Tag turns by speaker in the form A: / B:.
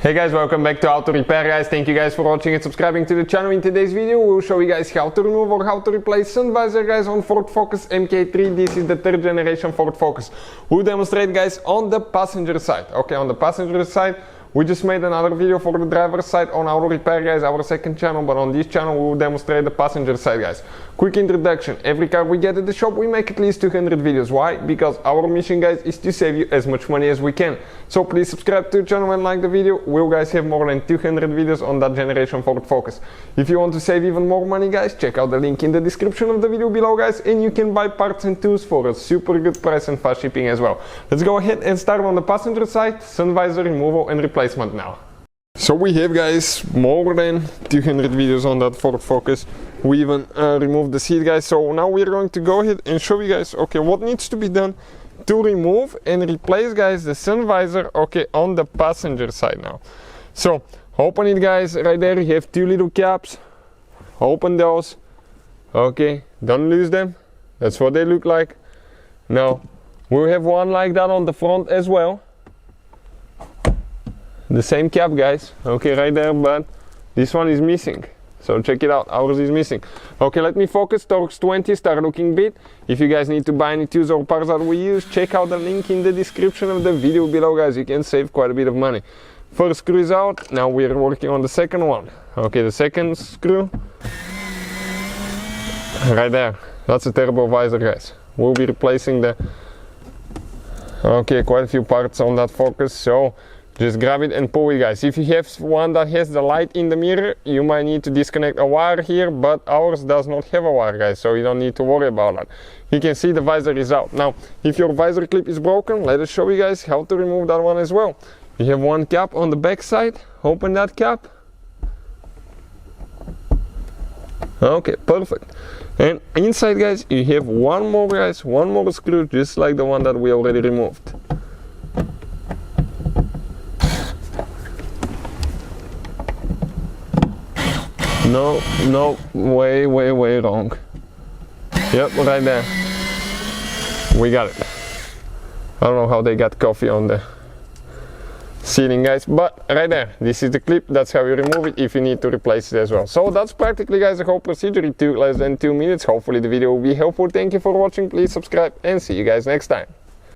A: Hey guys, welcome back to How to Repair guys. Thank you guys for watching and subscribing to the channel. In today's video we'll show you guys how to remove or how to replace Sunvisor guys on Ford Focus MK3. This is the third generation Ford Focus. We'll demonstrate guys on the passenger side. Okay, on the passenger side we just made another video for the driver's side on how to repair guys, our second channel, but on this channel we will demonstrate the passenger side guys. Quick introduction: every car we get at the shop we make at least 200 videos. Why? Because our mission guys is to save you as much money as we can. So please subscribe to the channel and like the video. We'll guys have more than 200 videos on that generation Ford Focus. If you want to save even more money guys, check out the link in the description of the video below guys, and you can buy parts and tools for a super good price and fast shipping as well. Let's go ahead and start on the passenger side, Sunvisor removal and replacement now. So we have guys more than 200 videos on that Ford Focus. We even removed the seat guys. So now we're going to go ahead and show you guys okay what needs to be done to remove and replace guys the Sunvisor okay on the passenger side now. So open it guys, right there you have two little caps. Open those, okay, don't lose them, that's what they look like. Now we'll have one like that on the front as well, the same cap guys, okay, right there, but this one is missing. So check it out, ours is missing. Okay, let me focus, Torx 20, start looking bit. If you guys need to buy any tools or parts that we use, check out the link in the description of the video below guys, you can save quite a bit of money. First screw is out, now we're working on the second one. Okay, the second screw, right there, that's a turbo visor guys. We'll be replacing the, okay, quite a few parts on that Focus, so just grab it and pull it guys. If you have one that has the light in the mirror, you might need to disconnect a wire here, but ours does not have a wire guys, so you don't need to worry about that. You can see the visor is out. Now if your visor clip is broken, let us show you guys how to remove that one as well. You have one cap on the back side, open that cap. Okay, perfect. And inside guys you have one more guys, one more screw just like the one that we already removed. No, way wrong. Yep, right there. We got it. I don't know how they got coffee on the seating guys, but right there, this is the clip, that's how you remove it if you need to replace it as well. So that's practically guys the whole procedure. It took less than 2 minutes. Hopefully the video will be helpful. Thank you for watching, please subscribe and see you guys next time.